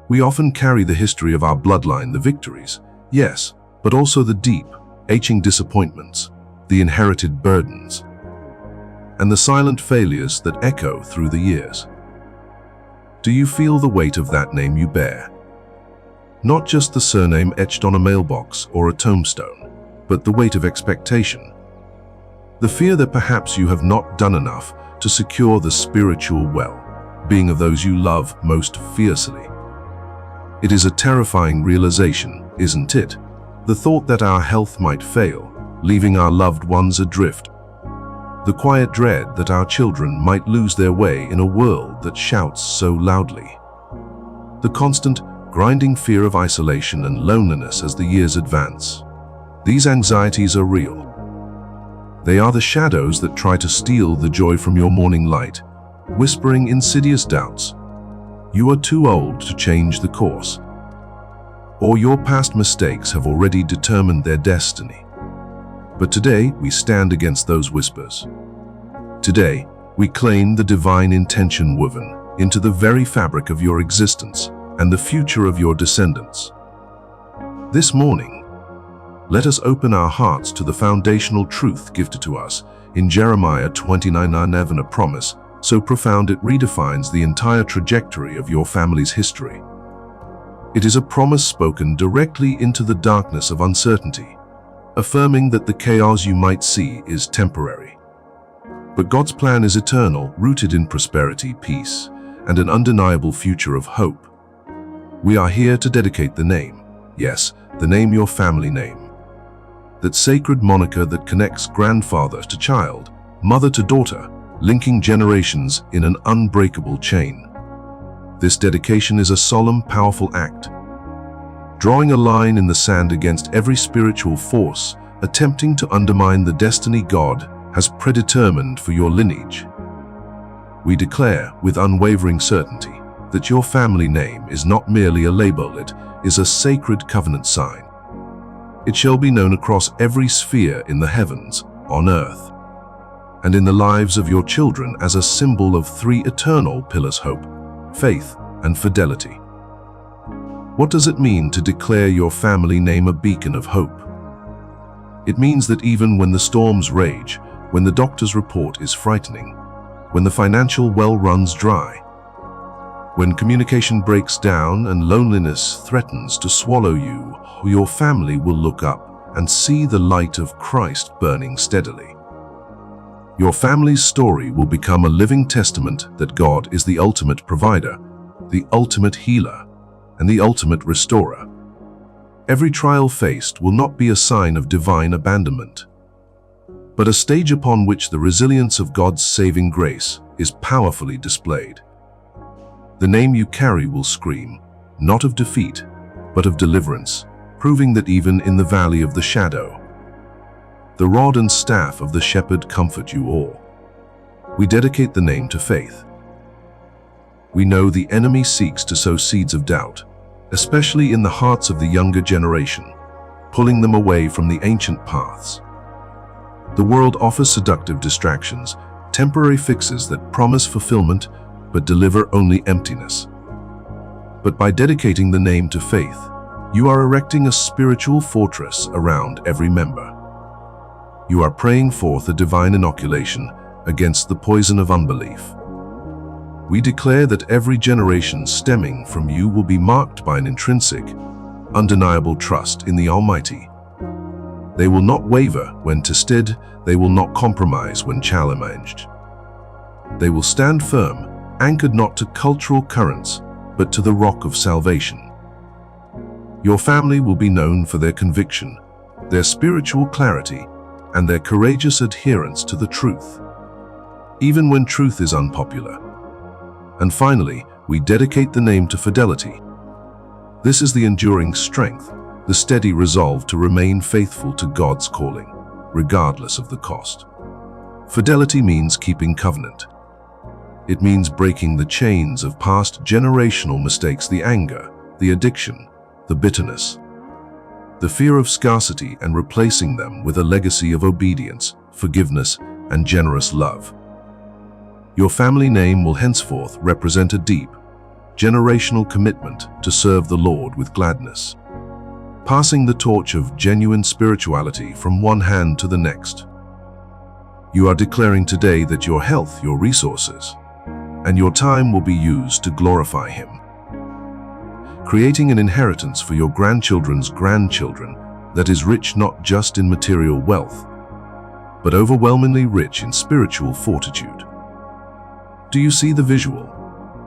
We often carry the history of our bloodline, the victories, yes, but also the deep, aching disappointments, the inherited burdens, and the silent failures that echo through the years. Do you feel the weight of that name you bear? Not just the surname etched on a mailbox or a tombstone, but the weight of expectation. The fear that perhaps you have not done enough to secure the spiritual well-being of those you love most fiercely. It is a terrifying realization, isn't it? The thought that our health might fail, leaving our loved ones adrift. The quiet dread that our children might lose their way in a world that shouts so loudly. The constant, grinding fear of isolation and loneliness as the years advance. These anxieties are real. They are the shadows that try to steal the joy from your morning light, whispering insidious doubts. You are too old to change the course, or your past mistakes have already determined their destiny. But today, we stand against those whispers. Today, we claim the divine intention woven into the very fabric of your existence and the future of your descendants. This morning, let us open our hearts to the foundational truth gifted to us in Jeremiah 29:11, a promise so profound it redefines the entire trajectory of your family's history. It is a promise spoken directly into the darkness of uncertainty, affirming that the chaos you might see is temporary. But God's plan is eternal, rooted in prosperity, peace, and an undeniable future of hope. We are here to dedicate the name, yes, the name, your family name. That sacred moniker that connects grandfather to child, mother to daughter, linking generations in an unbreakable chain. This dedication is a solemn, powerful act, drawing a line in the sand against every spiritual force attempting to undermine the destiny God has predetermined for your lineage. We declare with unwavering certainty that your family name is not merely a label, it is a sacred covenant sign. It shall be known across every sphere in the heavens, on earth, and in the lives of your children as a symbol of three eternal pillars: hope, faith, and fidelity. What does it mean to declare your family name a beacon of hope? It means that even when the storms rage, when the doctor's report is frightening, when the financial well runs dry, when communication breaks down and loneliness threatens to swallow you, your family will look up and see the light of Christ burning steadily. Your family's story will become a living testament that God is the ultimate provider, the ultimate healer, and the ultimate restorer. Every trial faced will not be a sign of divine abandonment, but a stage upon which the resilience of God's saving grace is powerfully displayed. The name you carry will scream, not of defeat, but of deliverance, proving that even in the valley of the shadow, the rod and staff of the shepherd comfort you all. We dedicate the name to faith. We know the enemy seeks to sow seeds of doubt, especially in the hearts of the younger generation, pulling them away from the ancient paths. The world offers seductive distractions, temporary fixes that promise fulfillment but deliver only emptiness. But by dedicating the name to faith, you are erecting a spiritual fortress around every member. You are praying forth a divine inoculation against the poison of unbelief. We declare that every generation stemming from you will be marked by an intrinsic, undeniable trust in the Almighty. They will not waver when tested, they will not compromise when challenged. They will stand firm, anchored not to cultural currents, but to the rock of salvation. Your family will be known for their conviction, their spiritual clarity, and their courageous adherence to the truth, even when truth is unpopular. And finally, we dedicate the name to fidelity. This is the enduring strength, the steady resolve to remain faithful to God's calling, regardless of the cost. Fidelity means keeping covenant. It means breaking the chains of past generational mistakes, the anger, the addiction, the bitterness, the fear of scarcity, and replacing them with a legacy of obedience, forgiveness, and generous love. Your family name will henceforth represent a deep, generational commitment to serve the Lord with gladness. Passing the torch of genuine spirituality from one hand to the next. You are declaring today that your health, your resources, and your time will be used to glorify Him. Creating an inheritance for your grandchildren's grandchildren that is rich not just in material wealth, but overwhelmingly rich in spiritual fortitude. Do you see the visual?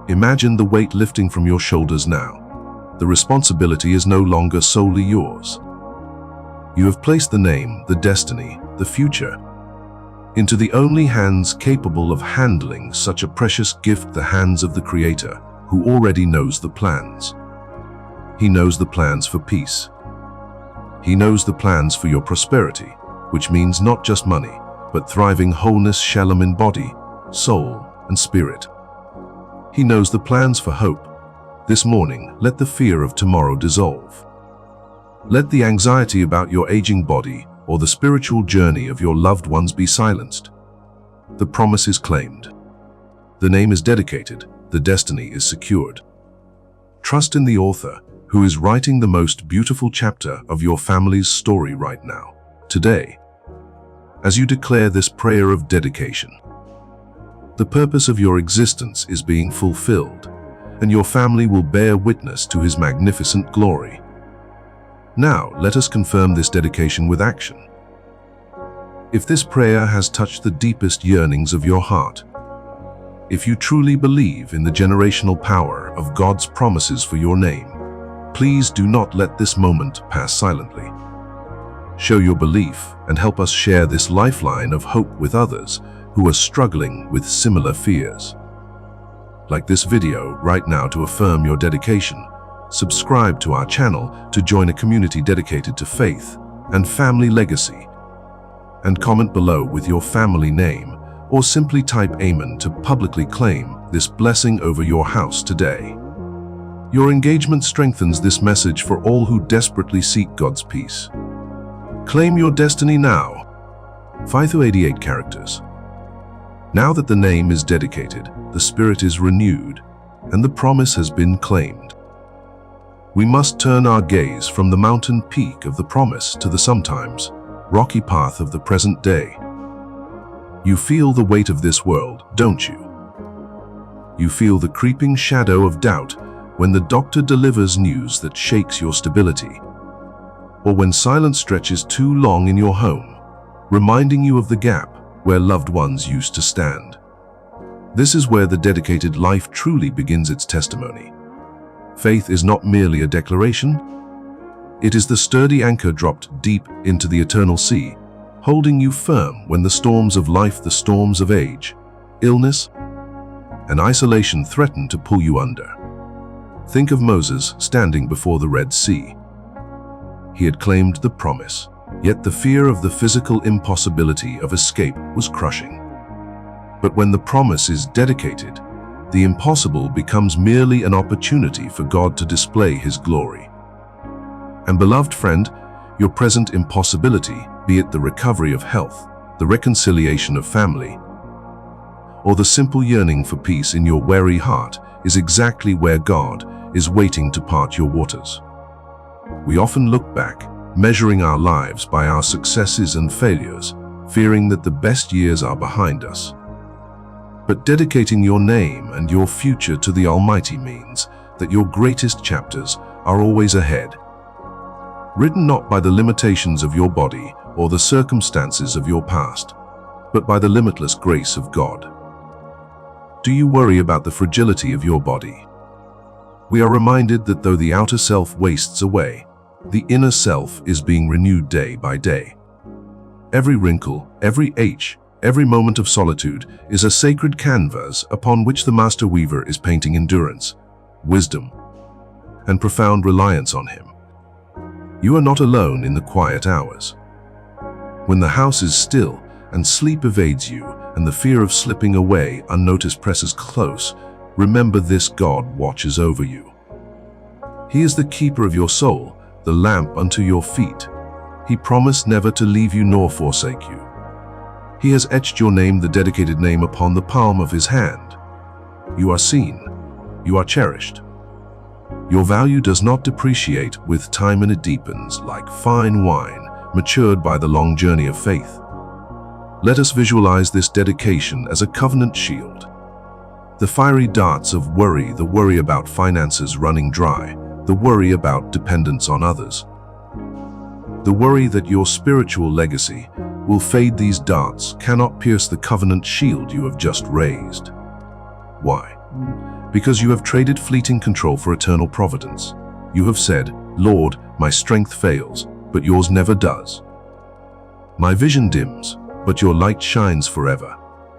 Imagine the weight lifting from your shoulders now. The responsibility is no longer solely yours. You have placed the name, the destiny, the future, into the only hands capable of handling such a precious gift, the hands of the Creator, who already knows the plans. He knows the plans for peace. He knows the plans for your prosperity, which means not just money, but thriving wholeness, shalom in body, soul, and spirit. He knows the plans for hope. This morning, let the fear of tomorrow dissolve. Let the anxiety about your aging body or the spiritual journey of your loved ones be silenced. The promise is claimed. The name is dedicated. The destiny is secured. Trust in the author, who is writing the most beautiful chapter of your family's story right now, today, as you declare this prayer of dedication. The purpose of your existence is being fulfilled, and your family will bear witness to His magnificent glory. Now, let us confirm this dedication with action. If this prayer has touched the deepest yearnings of your heart, if you truly believe in the generational power of God's promises for your name, please do not let this moment pass silently. Show your belief and help us share this lifeline of hope with others who are struggling with similar fears. Like this video right now to affirm your dedication. Subscribe to our channel to join a community dedicated to faith and family legacy. And comment below with your family name, or simply type Amen to publicly claim this blessing over your house today. Your engagement strengthens this message for all who desperately seek God's peace. Claim your destiny now. 5-88 characters. Now that the name is dedicated, the spirit is renewed, and the promise has been claimed. We must turn our gaze from the mountain peak of the promise to the sometimes rocky path of the present day. You feel the weight of this world, don't you? You feel the creeping shadow of doubt when the doctor delivers news that shakes your stability, or when silence stretches too long in your home, reminding you of the gap where loved ones used to stand. This is where the dedicated life truly begins its testimony. Faith is not merely a declaration. It is the sturdy anchor dropped deep into the eternal sea, holding you firm when the storms of life, the storms of age, illness, and isolation threaten to pull you under. Think of Moses standing before the Red Sea. He had claimed the promise, yet the fear of the physical impossibility of escape was crushing. But when the promise is dedicated, the impossible becomes merely an opportunity for God to display His glory. And beloved friend, your present impossibility, be it the recovery of health, the reconciliation of family, or the simple yearning for peace in your weary heart, is exactly where God is waiting to part your waters. We often look back, measuring our lives by our successes and failures, fearing that the best years are behind us. But dedicating your name and your future to the Almighty means that your greatest chapters are always ahead, written not by the limitations of your body or the circumstances of your past, but by the limitless grace of God. Do you worry about the fragility of your body? We are reminded that though the outer self wastes away, the inner self is being renewed day by day. Every wrinkle, every ache, every moment of solitude is a sacred canvas upon which the master weaver is painting endurance, wisdom, and profound reliance on Him. You are not alone in the quiet hours. When the house is still and sleep evades you and the fear of slipping away unnoticed presses close, remember this: God watches over you. He is the keeper of your soul, the lamp unto your feet. He promised never to leave you nor forsake you. He has etched your name, the dedicated name, upon the palm of His hand. You are seen, You are cherished. Your value does not depreciate with time, and it deepens like fine wine matured by the long journey of faith. Let us visualize this dedication as a covenant shield. The fiery darts of worry, the worry about finances running dry, the worry about dependence on others, the worry that your spiritual legacy will fade, these darts cannot pierce the covenant shield you have just raised. Why? Because you have traded fleeting control for eternal providence. You have said, "Lord, my strength fails, but yours never does. My vision dims, but your light shines forever."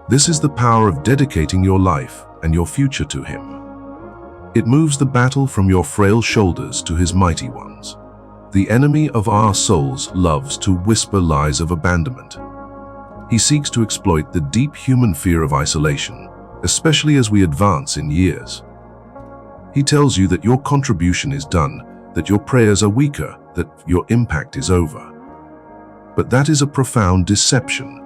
This is the power of dedicating your life and your future to Him. It moves the battle from your frail shoulders to His mighty ones. The enemy of our souls loves to whisper lies of abandonment. He seeks to exploit the deep human fear of isolation, especially as we advance in years. He tells you that your contribution is done, that your prayers are weaker, that your impact is over. But that is a profound deception.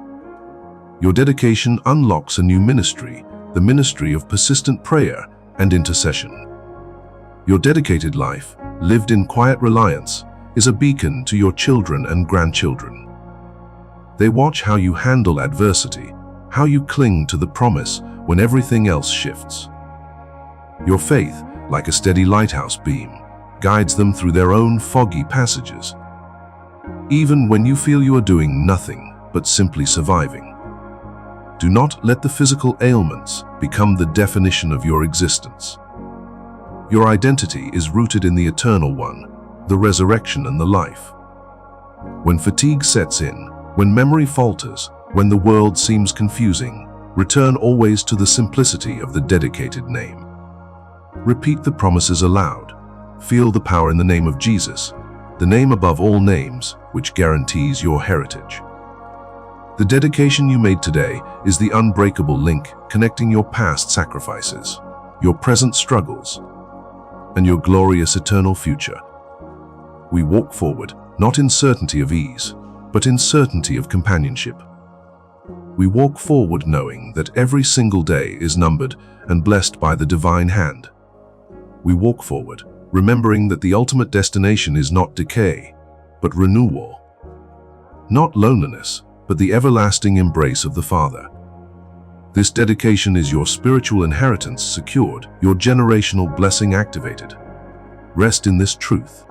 Your dedication unlocks a new ministry, the ministry of persistent prayer and intercession. Your dedicated life, lived in quiet reliance, is a beacon to your children and grandchildren. They watch how you handle adversity, how you cling to the promise when everything else shifts. Your faith, like a steady lighthouse beam, guides them through their own foggy passages, even when you feel you are doing nothing but simply surviving. Do not let the physical ailments become the definition of your existence. Your identity is rooted in the Eternal One, the resurrection and the life. When fatigue sets in, when memory falters, when the world seems confusing, return always to the simplicity of the dedicated name. Repeat the promises aloud. Feel the power in the name of Jesus, the name above all names, which guarantees your heritage. The dedication you made today is the unbreakable link connecting your past sacrifices, your present struggles, and your glorious eternal future. We walk forward, not in certainty of ease, but in certainty of companionship. We walk forward knowing that every single day is numbered and blessed by the divine hand. We walk forward, remembering that the ultimate destination is not decay, but renewal. Not loneliness, but the everlasting embrace of the Father. This dedication is your spiritual inheritance secured, your generational blessing activated. Rest in this truth.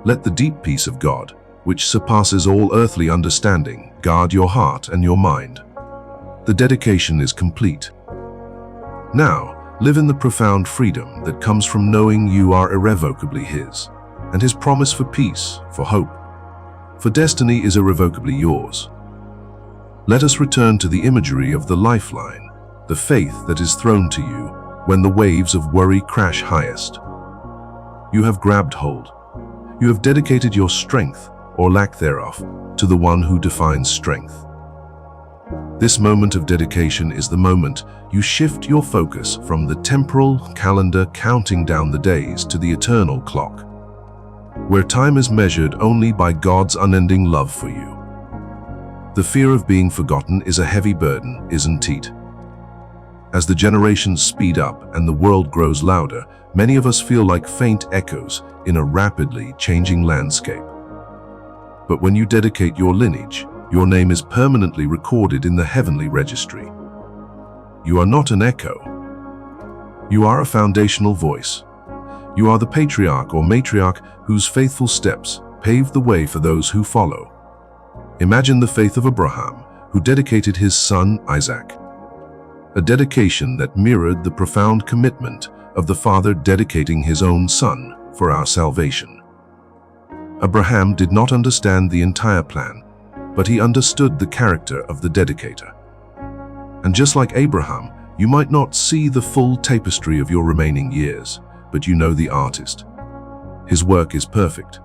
Let the deep peace of God, which surpasses all earthly understanding, guard your heart and your mind. The dedication is complete. Now, live in the profound freedom that comes from knowing you are irrevocably His, and His promise for peace, for hope, for destiny is irrevocably yours. Let us return to the imagery of the lifeline, the faith that is thrown to you when the waves of worry crash highest. You have grabbed hold. You have dedicated your strength, or lack thereof, to the one who defines strength. This moment of dedication is the moment you shift your focus from the temporal calendar counting down the days to the eternal clock, where time is measured only by God's unending love for you. The fear of being forgotten is a heavy burden, isn't it? As the generations speed up and the world grows louder, many of us feel like faint echoes in a rapidly changing landscape. But when you dedicate your lineage, your name is permanently recorded in the heavenly registry. You are not an echo. You are a foundational voice. You are the patriarch or matriarch whose faithful steps pave the way for those who follow. Imagine the faith of Abraham, who dedicated his son Isaac. A dedication that mirrored the profound commitment of the father dedicating his own son for our salvation. Abraham did not understand the entire plan, but he understood the character of the dedicator. And just like Abraham, you might not see the full tapestry of your remaining years, but you know the artist. His work is perfect.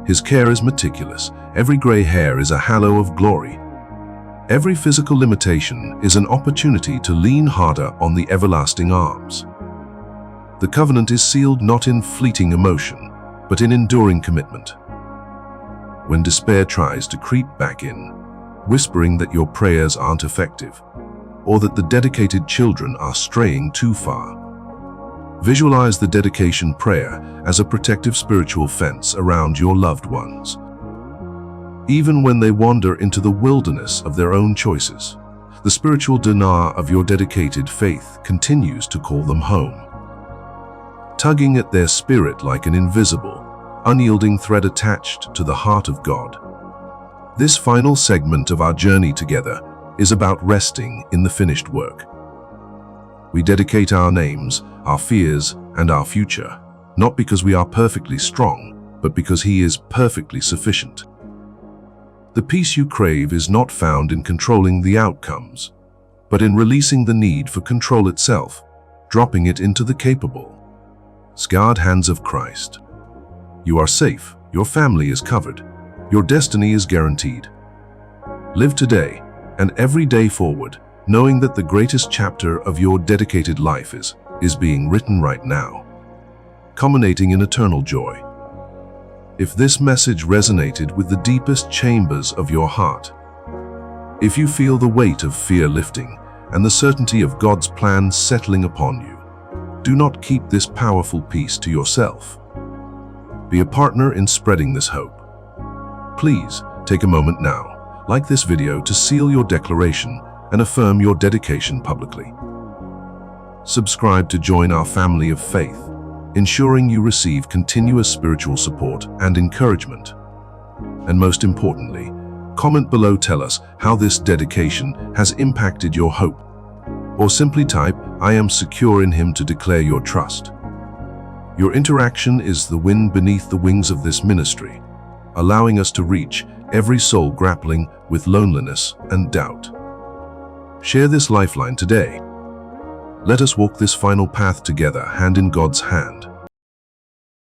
His care is meticulous. Every gray hair is a halo of glory. Every physical limitation is an opportunity to lean harder on the everlasting arms. The covenant is sealed not in fleeting emotion, but in enduring commitment. When despair tries to creep back in, whispering that your prayers aren't effective, or that the dedicated children are straying too far, Visualize the dedication prayer as a protective spiritual fence around your loved ones. Even when they wander into the wilderness of their own choices, the spiritual dinar of your dedicated faith continues to call them home, tugging at their spirit like an invisible, unyielding thread attached to the heart of God. This final segment of our journey together is about resting in the finished work. We dedicate our names, our fears, and our future, not because we are perfectly strong, but because He is perfectly sufficient. The peace you crave is not found in controlling the outcomes, but in releasing the need for control itself, dropping it into the capable, scarred hands of Christ. You are safe, your family is covered, your destiny is guaranteed. Live today and every day forward, knowing that the greatest chapter of your dedicated life is being written right now, culminating in eternal joy. If this message resonated with the deepest chambers of your heart, if you feel the weight of fear lifting and the certainty of God's plan settling upon you, do not keep this powerful peace to yourself. Be a partner in spreading this hope. Please take a moment now, like this video, to seal your declaration and affirm your dedication publicly. Subscribe to join our family of faith, ensuring you receive continuous spiritual support and encouragement. And most importantly, comment below, tell us how this dedication has impacted your hope. Or simply type, "I am secure in Him," to declare your trust. Your interaction is the wind beneath the wings of this ministry, allowing us to reach every soul grappling with loneliness and doubt. Share this lifeline today. Let us walk this final path together, hand in God's hand.